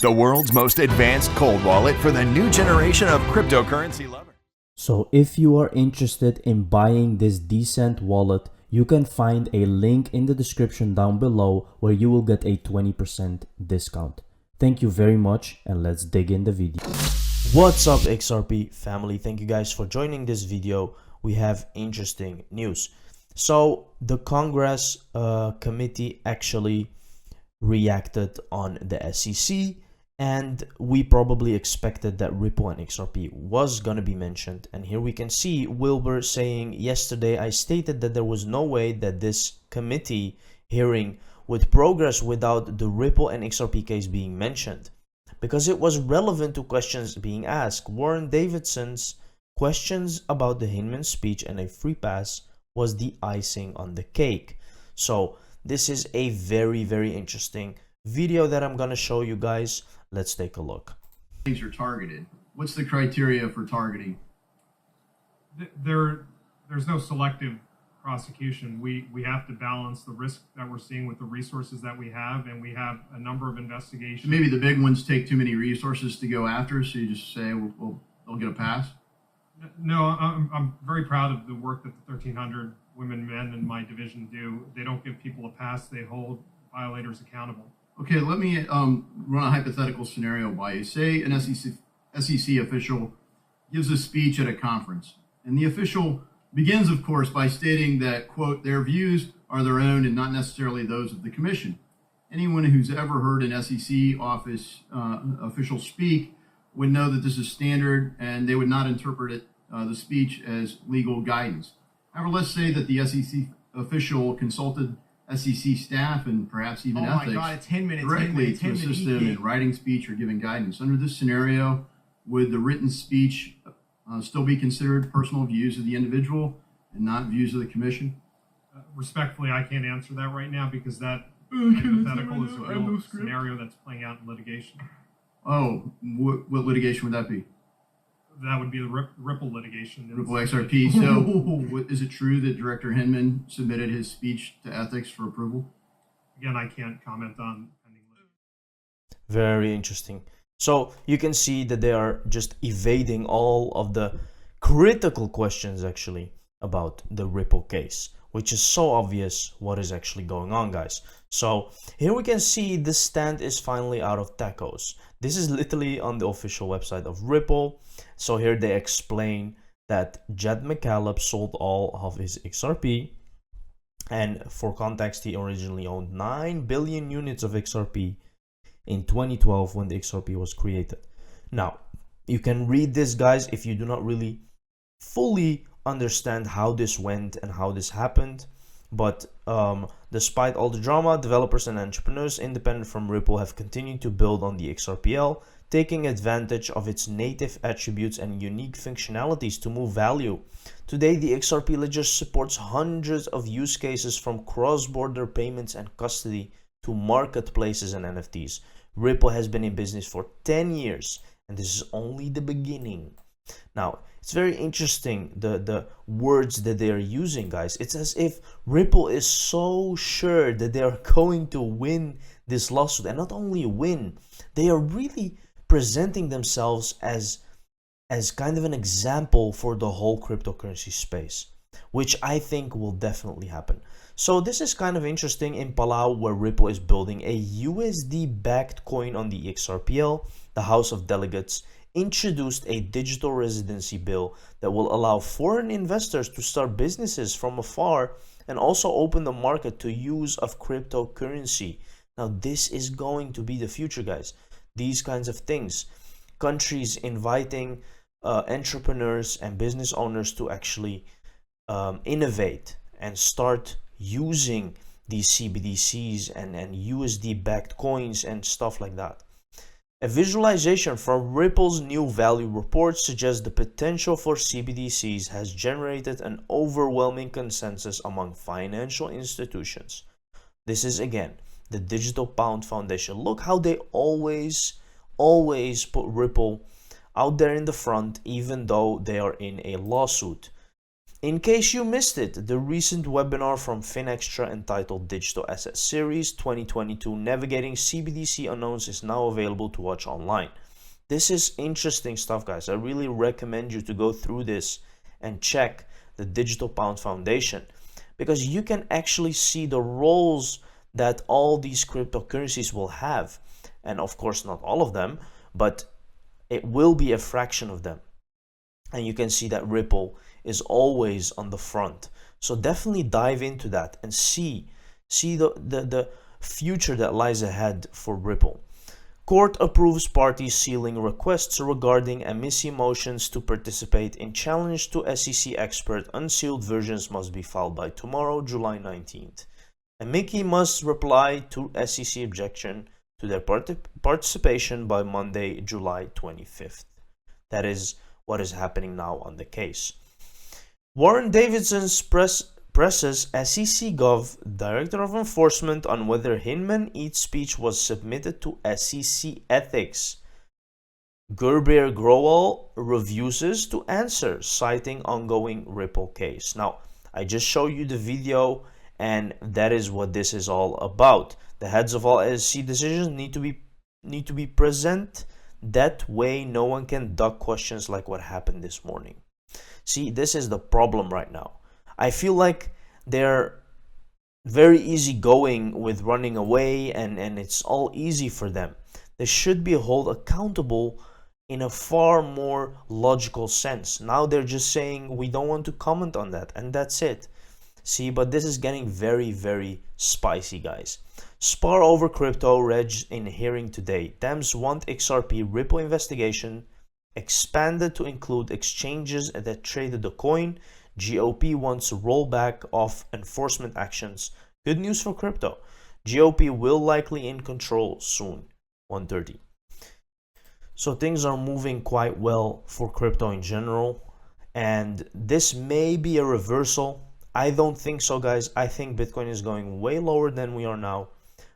the world's most advanced cold wallet for the new generation of cryptocurrency lovers. So if you are interested in buying this decent wallet, you can find a link in the description down below where you will get a 20% discount. Thank you very much, and let's dig in the video. What's up, XRP family? Thank you guys for joining this video. We have interesting news. So the Congress committee actually reacted on the SEC, and we probably expected that Ripple and XRP was going to be mentioned. And here we can see Wilbur saying, yesterday I stated that there was no way that this committee hearing would progress without the Ripple and XRP case being mentioned, because it was relevant to questions being asked. Warren Davidson's questions about the Hinman speech and a free pass was the icing on the cake. So this is a very, very interesting video that I'm going to show you guys. Let's take a look. Things are targeted. What's the criteria for targeting? There's no selective prosecution. We have to balance the risk that we're seeing with the resources that we have, and we have a number of investigations. Maybe the big ones take too many resources to go after, so you just say, well they'll get a pass? No, I'm very proud of the work that the 1,300 women and men in my division do. They don't give people a pass. They hold violators accountable. Okay, let me run a hypothetical scenario by you. Say an SEC official gives a speech at a conference, and the official begins, of course, by stating that, quote, their views are their own and not necessarily those of the commission. Anyone who's ever heard an SEC office official speak would know that this is standard, and they would not interpret the speech as legal guidance. However, let's say that the SEC official consulted SEC staff and perhaps even ethics directly to assist them in writing speech or giving guidance. Under this scenario, would the written speech still be considered personal views of the individual and not views of the commission? Respectfully, I can't answer that right now, because that hypothetical is a real scenario that's playing out in litigation. Oh, what litigation would that be? That would be the Ripple litigation. Ripple XRP. So is it true that Director Hinman submitted his speech to ethics for approval? Again, I can't comment on pending litigation. Very interesting. So you can see that they are just evading all of the critical questions actually about the Ripple case, which is so obvious what is actually going on, guys. So here we can see the stand is finally out of tacos. This is literally on the official website of Ripple. So here they explain that Jed McCaleb sold all of his XRP. And for context, he originally owned 9 billion units of XRP in 2012 when the XRP was created. Now, you can read this, guys, if you do not really fully understand how this went and how this happened. But despite all the drama, developers and entrepreneurs independent from Ripple have continued to build on the XRPL, taking advantage of its native attributes and unique functionalities to move value. Today, the XRP ledger supports hundreds of use cases, from cross-border payments and custody to marketplaces and NFTs. Ripple has been in business for 10 years, and this is only the beginning. Now, it's very interesting, the words that they are using, guys. It's as if Ripple is so sure that they are going to win this lawsuit, and not only win, they are really presenting themselves as kind of an example for the whole cryptocurrency space, which I think will definitely happen. So this is kind of interesting. In Palau, where Ripple is building a USD-backed coin on the XRPL, the House of Delegates introduced a digital residency bill that will allow foreign investors to start businesses from afar and also open the market to use of cryptocurrency. Now, this is going to be the future, guys. These kinds of things. Countries inviting entrepreneurs and business owners to actually innovate and start using these CBDCs and USD-backed coins and stuff like that. A visualization from Ripple's new value report suggests the potential for CBDCs has generated an overwhelming consensus among financial institutions. This is, again, the Digital Pound Foundation. Look how they always put Ripple out there in the front, even though they are in a lawsuit. In case you missed it, the recent webinar from FinExtra entitled Digital Asset Series 2022 Navigating CBDC Unknowns is now available to watch online. This is interesting stuff, guys. I really recommend you to go through this and check the Digital Pound Foundation, because you can actually see the roles that all these cryptocurrencies will have. And of course, not all of them, but it will be a fraction of them. And you can see that Ripple is always on the front. So definitely dive into that and see the future that lies ahead for Ripple. Court approves parties sealing requests regarding amici motions to participate in challenge to SEC expert. Unsealed versions must be filed by tomorrow, July 19th. Amici must reply to SEC objection to their participation by Monday, July 25th. That is what is happening now on the case. Warren Davidson's presses SEC Gov Director of Enforcement on whether Hinman Eats speech was submitted to SEC ethics. Gerber Growal refuses to answer, citing ongoing Ripple case. Now, I just showed you the video, and that is what this is all about. The heads of all SEC decisions need to be present. That way, no one can duck questions like what happened this morning. See, this is the problem right now. I feel like they're very easygoing with running away, and it's all easy for them. They should be held accountable in a far more logical sense. Now they're just saying we don't want to comment on that, and that's it. See, but this is getting very, very spicy, guys. Spar over crypto reg in hearing today. Dems want XRP Ripple investigation expanded to include exchanges that traded the coin. GOP wants rollback of enforcement actions. Good news for crypto. GOP will likely in control soon. 1:30. So things are moving quite well for crypto in general, and this may be a reversal. I don't think so, guys. I think Bitcoin is going way lower than we are now,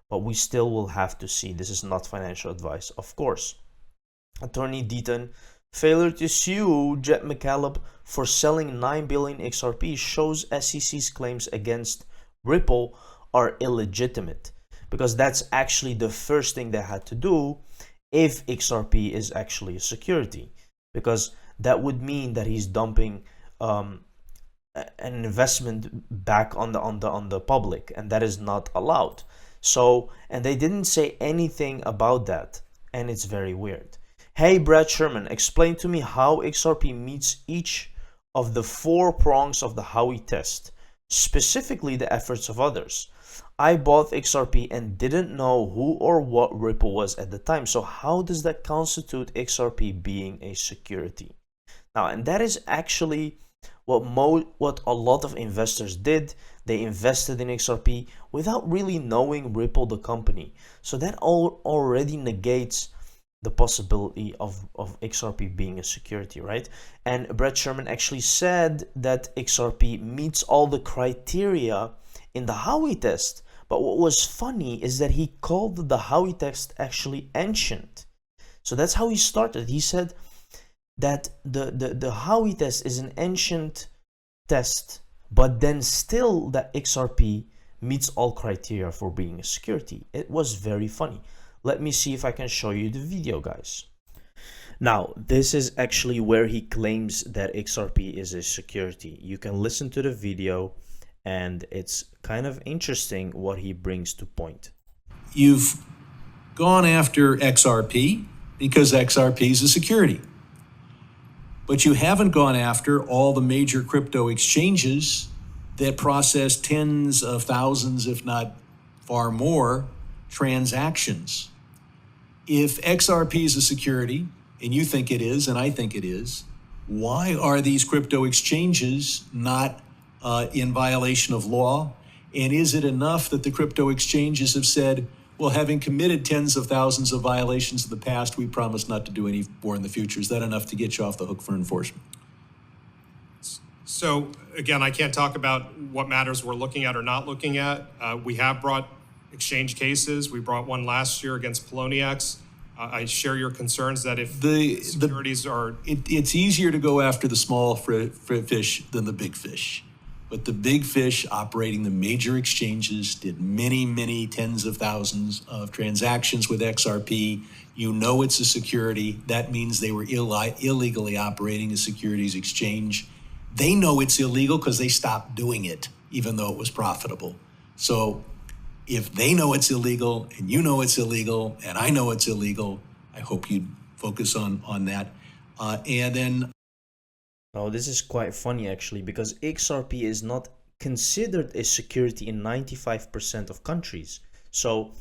but we still will have to see. This is not financial advice, of course. Attorney Deaton, failure to sue Jet McCaleb for selling 9 billion XRP shows SEC's claims against Ripple are illegitimate, because that's actually the first thing they had to do if XRP is actually a security, because that would mean that he's dumping an investment back on the public, and that is not allowed. So, and they didn't say anything about that, and it's very weird. Hey, Brad Sherman, explain to me how XRP meets each of the 4 prongs of the Howey test, specifically the efforts of others. I bought XRP and didn't know who or what Ripple was at the time, so how does that constitute XRP being a security? Now, and that is actually what a lot of investors did. They invested in XRP without really knowing Ripple, the company. So that already negates the possibility of XRP being a security, right? And Brett Sherman actually said that XRP meets all the criteria in the Howey test. But what was funny is that he called the Howey test actually ancient. So that's how he started. He said that the Howey test is an ancient test, but then still that XRP meets all criteria for being a security. It was very funny. Let me see if I can show you the video, guys. Now, this is actually where he claims that XRP is a security. You can listen to the video, and it's kind of interesting what he brings to point. You've gone after XRP because XRP is a security. But you haven't gone after all the major crypto exchanges that process tens of thousands, if not far more, transactions. If XRP is a security, and you think it is, and I think it is, why are these crypto exchanges not in violation of law? And is it enough that the crypto exchanges have said, well, having committed tens of thousands of violations in the past, we promise not to do any more in the future? Is that enough to get you off the hook for enforcement? So again, I can't talk about what matters we're looking at or not looking at. We have brought exchange cases. We brought one last year against Poloniex. I share your concerns that if The securities are it's easier to go after the small fish than the big fish. But the big fish operating the major exchanges did many, many tens of thousands of transactions with XRP. You know it's a security. That means they were illegally operating a securities exchange. They know it's illegal because they stopped doing it, even though it was profitable. So if they know it's illegal and you know it's illegal and I know it's illegal, I hope you'd focus on that. And then Now, this is quite funny actually, because XRP is not considered a security in 95% of countries. So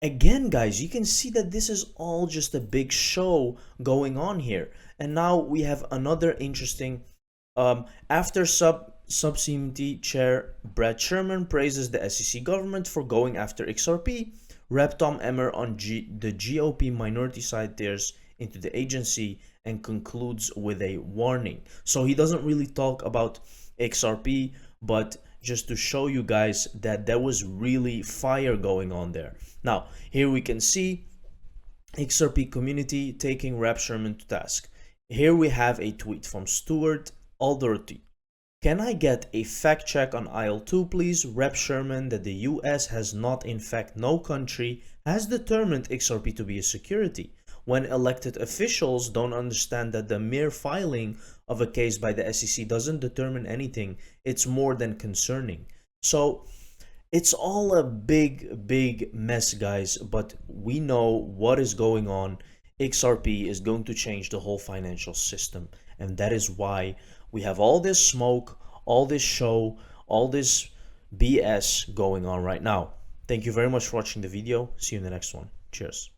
again, guys, you can see that this is all just a big show going on here. And now we have another interesting, after Subcommittee Chair Brad Sherman praises the SEC government for going after XRP, Rep. Tom Emmer on the GOP minority side tears into the agency and concludes with a warning. So he doesn't really talk about XRP, but just to show you guys that there was really fire going on there. Now, here we can see XRP community taking Rep. Sherman to task. Here we have a tweet from Stuart Alderty. Can I get a fact check on aisle 2 please? Rep. Sherman that the US has not, in fact no country, has determined XRP to be a security. When elected officials don't understand that the mere filing of a case by the SEC doesn't determine anything, it's more than concerning. So it's all a big mess, guys, but we know what is going on. XRP is going to change the whole financial system, and that is why we have all this smoke, all this show, all this BS going on right now. Thank you very much for watching the video. See you in the next one. Cheers.